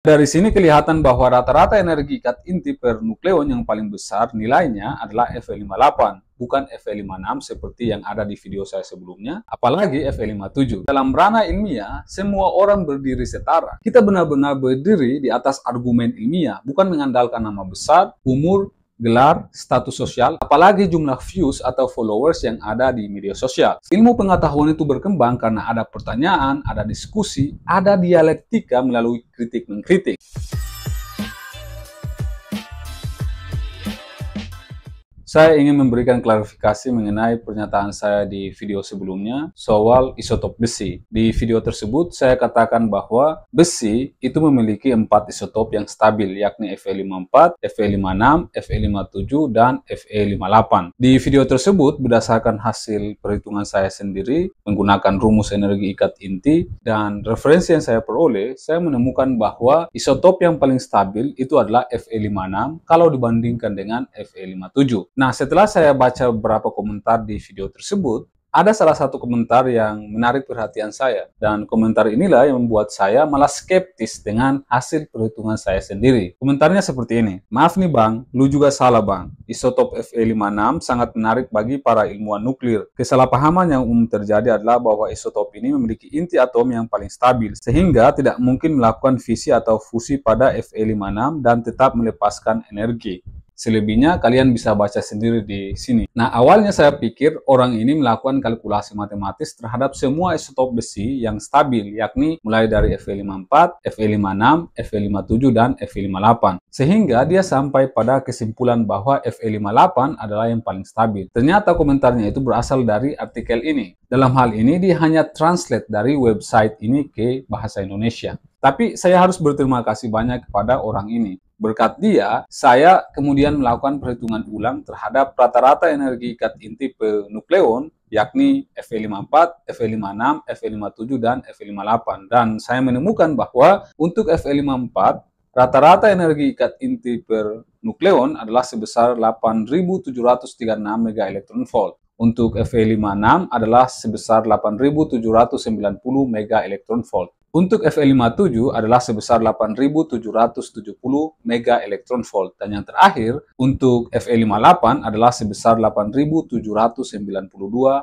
Dari sini kelihatan bahwa rata-rata energi ikat inti per nukleon yang paling besar nilainya adalah Fe58, bukan Fe56 seperti yang ada di video saya sebelumnya, apalagi Fe57. Dalam ranah ilmiah, semua orang berdiri setara. Kita benar-benar berdiri di atas argumen ilmiah, bukan mengandalkan nama besar, umur, gelar, status sosial, apalagi jumlah views atau followers yang ada di media sosial. Ilmu pengetahuan itu berkembang karena ada pertanyaan, ada diskusi, ada dialektika melalui kritik-mengkritik. Saya ingin memberikan klarifikasi mengenai pernyataan saya di video sebelumnya soal isotop besi. Di video tersebut, saya katakan bahwa besi itu memiliki 4 isotop yang stabil, yakni Fe54, Fe56, Fe57, dan Fe58. Di video tersebut, berdasarkan hasil perhitungan saya sendiri, menggunakan rumus energi ikat inti, dan referensi yang saya peroleh, saya menemukan bahwa isotop yang paling stabil itu adalah Fe56 kalau dibandingkan dengan Fe57. Nah, setelah saya baca beberapa komentar di video tersebut, ada salah satu komentar yang menarik perhatian saya. Dan komentar inilah yang membuat saya malah skeptis dengan hasil perhitungan saya sendiri. Komentarnya seperti ini. Maaf nih bang, lu juga salah bang. Isotop Fe56 sangat menarik bagi para ilmuwan nuklir. Kesalahpahaman yang umum terjadi adalah bahwa isotop ini memiliki inti atom yang paling stabil, sehingga tidak mungkin melakukan fisi atau fusi pada Fe56 dan tetap melepaskan energi. Selebihnya kalian bisa baca sendiri di sini. Nah, awalnya saya pikir orang ini melakukan kalkulasi matematis terhadap semua isotop besi yang stabil, yakni mulai dari Fe54, Fe56, Fe57, dan Fe58. Sehingga dia sampai pada kesimpulan bahwa Fe58 adalah yang paling stabil. Ternyata komentarnya itu berasal dari artikel ini. Dalam hal ini dia hanya translate dari website ini ke bahasa Indonesia. Tapi saya harus berterima kasih banyak kepada orang ini. Berkat dia, saya kemudian melakukan perhitungan ulang terhadap rata-rata energi ikat inti per nukleon, yakni Fe54, Fe56, Fe57, dan Fe58. Dan saya menemukan bahwa untuk Fe54, rata-rata energi ikat inti per nukleon adalah sebesar 8.736 MeV. Untuk Fe56 adalah sebesar 8.790 MeV. Untuk Fe57 adalah sebesar 8.770 MeV. Dan yang terakhir, untuk Fe58 adalah sebesar 8.792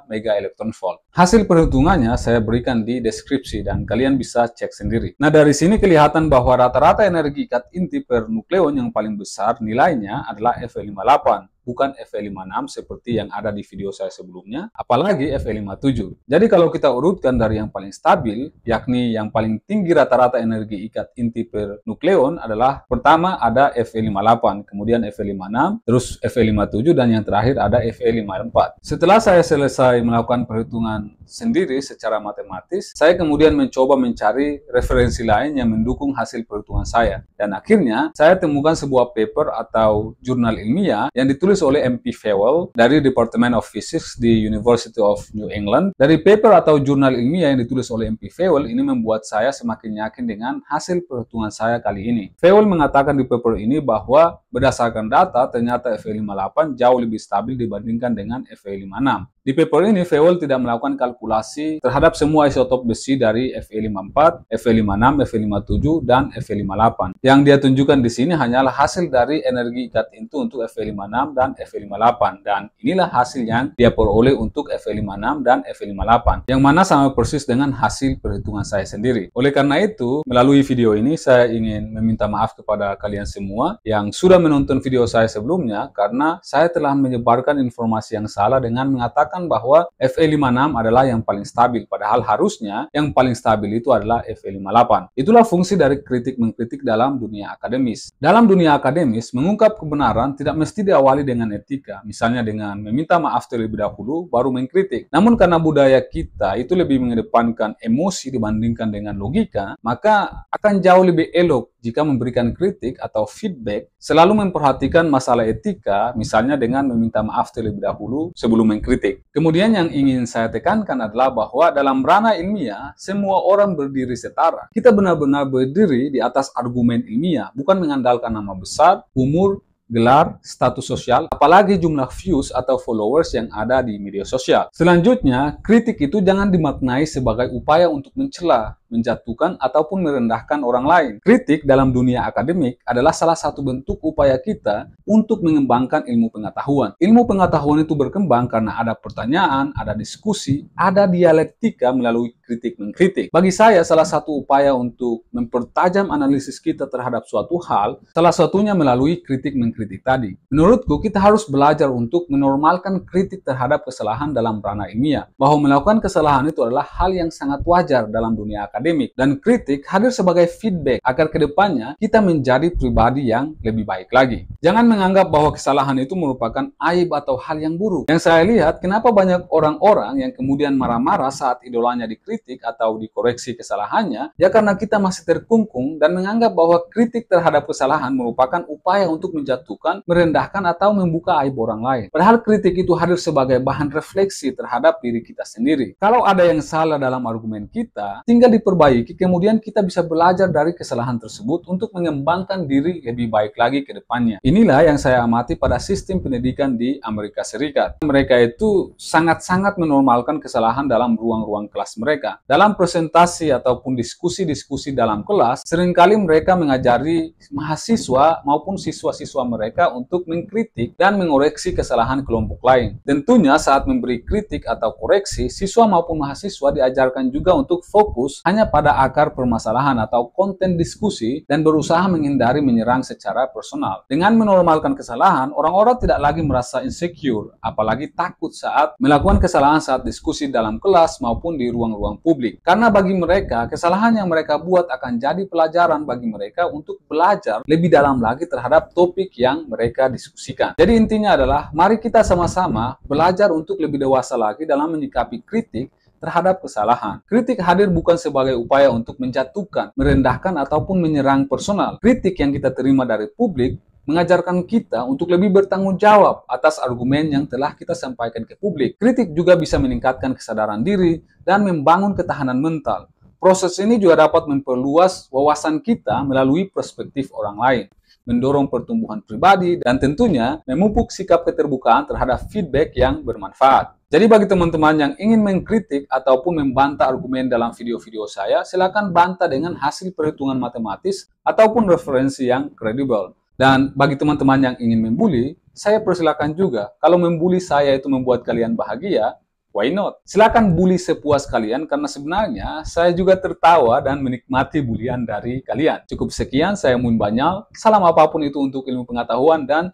MeV. Hasil perhitungannya saya berikan di deskripsi dan kalian bisa cek sendiri. Nah, dari sini kelihatan bahwa rata-rata energi ikat inti per nukleon yang paling besar nilainya adalah Fe58, bukan Fe56 seperti yang ada di video saya sebelumnya, apalagi Fe57. Jadi kalau kita urutkan dari yang paling stabil, yakni yang paling tinggi rata-rata energi ikat inti per nukleon adalah pertama ada Fe58, kemudian Fe56, terus Fe57, dan yang terakhir ada Fe54. Setelah saya selesai melakukan perhitungan sendiri secara matematis, saya kemudian mencoba mencari referensi lain yang mendukung hasil perhitungan saya. Dan akhirnya saya temukan sebuah paper atau jurnal ilmiah yang ditulis oleh MP Fewell dari Department of Physics di University of New England. Dari paper atau jurnal ilmiah yang ditulis oleh MP Fewell ini membuat saya semakin yakin dengan hasil perhitungan saya kali ini. Fewell mengatakan di paper ini bahwa berdasarkan data ternyata Fe58 jauh lebih stabil dibandingkan dengan Fe56. Di paper ini Fewell tidak melakukan kalkulasi terhadap semua isotop besi dari Fe54, Fe56, Fe57, dan Fe58. Yang dia tunjukkan di sini hanyalah hasil dari energi ikat inti untuk Fe56 dan Fe58, dan inilah hasil yang dia peroleh untuk Fe56 dan Fe58, yang mana sama persis dengan hasil perhitungan saya sendiri. Oleh karena itu, melalui video ini saya ingin meminta maaf kepada kalian semua yang sudah menonton video saya sebelumnya, karena saya telah menyebarkan informasi yang salah dengan mengatakan bahwa Fe56 adalah yang paling stabil, padahal harusnya yang paling stabil itu adalah Fe58. Itulah fungsi dari kritik-mengkritik dalam dunia akademis. Dalam dunia akademis, mengungkap kebenaran tidak mesti diawali dengan etika, misalnya dengan meminta maaf terlebih dahulu baru mengkritik. Namun karena budaya kita itu lebih mengedepankan emosi dibandingkan dengan logika, maka akan jauh lebih elok jika memberikan kritik atau feedback selalu memperhatikan masalah etika, misalnya dengan meminta maaf terlebih dahulu sebelum mengkritik. Kemudian yang ingin saya tekankan adalah bahwa dalam ranah ilmiah, semua orang berdiri setara. Kita benar-benar berdiri di atas argumen ilmiah, bukan mengandalkan nama besar, umur, gelar, status sosial, apalagi jumlah views atau followers yang ada di media sosial. Selanjutnya, kritik itu jangan dimaknai sebagai upaya untuk mencela, menjatuhkan, ataupun merendahkan orang lain. Kritik dalam dunia akademik adalah salah satu bentuk upaya kita untuk mengembangkan ilmu pengetahuan. Ilmu pengetahuan itu berkembang karena ada pertanyaan, ada diskusi, ada dialektika melalui kritik-mengkritik. Bagi saya, salah satu upaya untuk mempertajam analisis kita terhadap suatu hal, salah satunya melalui kritik-mengkritik tadi. Menurutku, kita harus belajar untuk menormalkan kritik terhadap kesalahan dalam ranah ilmiah, bahwa melakukan kesalahan itu adalah hal yang sangat wajar dalam dunia akademik, dan kritik hadir sebagai feedback agar kedepannya kita menjadi pribadi yang lebih baik lagi. Jangan menganggap bahwa kesalahan itu merupakan aib atau hal yang buruk. Yang saya lihat, kenapa banyak orang-orang yang kemudian marah-marah saat idolanya dikritik atau dikoreksi kesalahannya, ya karena kita masih terkungkung dan menganggap bahwa kritik terhadap kesalahan merupakan upaya untuk menjatuhkan, merendahkan, atau membuka aib orang lain. Padahal kritik itu hadir sebagai bahan refleksi terhadap diri kita sendiri. Kalau ada yang salah dalam argumen kita, tinggal diperbaiki, kemudian kita bisa belajar dari kesalahan tersebut untuk mengembangkan diri lebih baik lagi ke depannya. Inilah yang saya amati pada sistem pendidikan di Amerika Serikat. Mereka itu sangat-sangat menormalkan kesalahan dalam ruang-ruang kelas mereka. Dalam presentasi ataupun diskusi-diskusi dalam kelas, seringkali mereka mengajari mahasiswa maupun siswa-siswa mereka untuk mengkritik dan mengoreksi kesalahan kelompok lain. Tentunya saat memberi kritik atau koreksi, siswa maupun mahasiswa diajarkan juga untuk fokus hanya pada akar permasalahan atau konten diskusi dan berusaha menghindari menyerang secara personal. Dengan menormalkan kesalahan, orang-orang tidak lagi merasa insecure, apalagi takut saat melakukan kesalahan saat diskusi dalam kelas maupun di ruang-ruang publik. Karena bagi mereka, kesalahan yang mereka buat akan jadi pelajaran bagi mereka untuk belajar lebih dalam lagi terhadap topik yang mereka diskusikan. Jadi intinya adalah, mari kita sama-sama belajar untuk lebih dewasa lagi dalam menyikapi kritik terhadap kesalahan. Kritik hadir bukan sebagai upaya untuk menjatuhkan, merendahkan, ataupun menyerang personal. Kritik yang kita terima dari publik mengajarkan kita untuk lebih bertanggung jawab atas argumen yang telah kita sampaikan ke publik. Kritik juga bisa meningkatkan kesadaran diri dan membangun ketahanan mental. Proses ini juga dapat memperluas wawasan kita melalui perspektif orang lain, mendorong pertumbuhan pribadi, dan tentunya memupuk sikap keterbukaan terhadap feedback yang bermanfaat. Jadi bagi teman-teman yang ingin mengkritik ataupun membantah argumen dalam video-video saya, silakan bantah dengan hasil perhitungan matematis ataupun referensi yang kredibel. Dan bagi teman-teman yang ingin membuli, saya persilakan juga. Kalau membuli saya itu membuat kalian bahagia, why not? Silakan bully sepuas kalian, karena sebenarnya saya juga tertawa dan menikmati bulian dari kalian. Cukup sekian, saya Mun Banyal. Salam apapun itu untuk ilmu pengetahuan, dan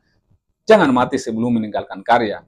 jangan mati sebelum meninggalkan karya.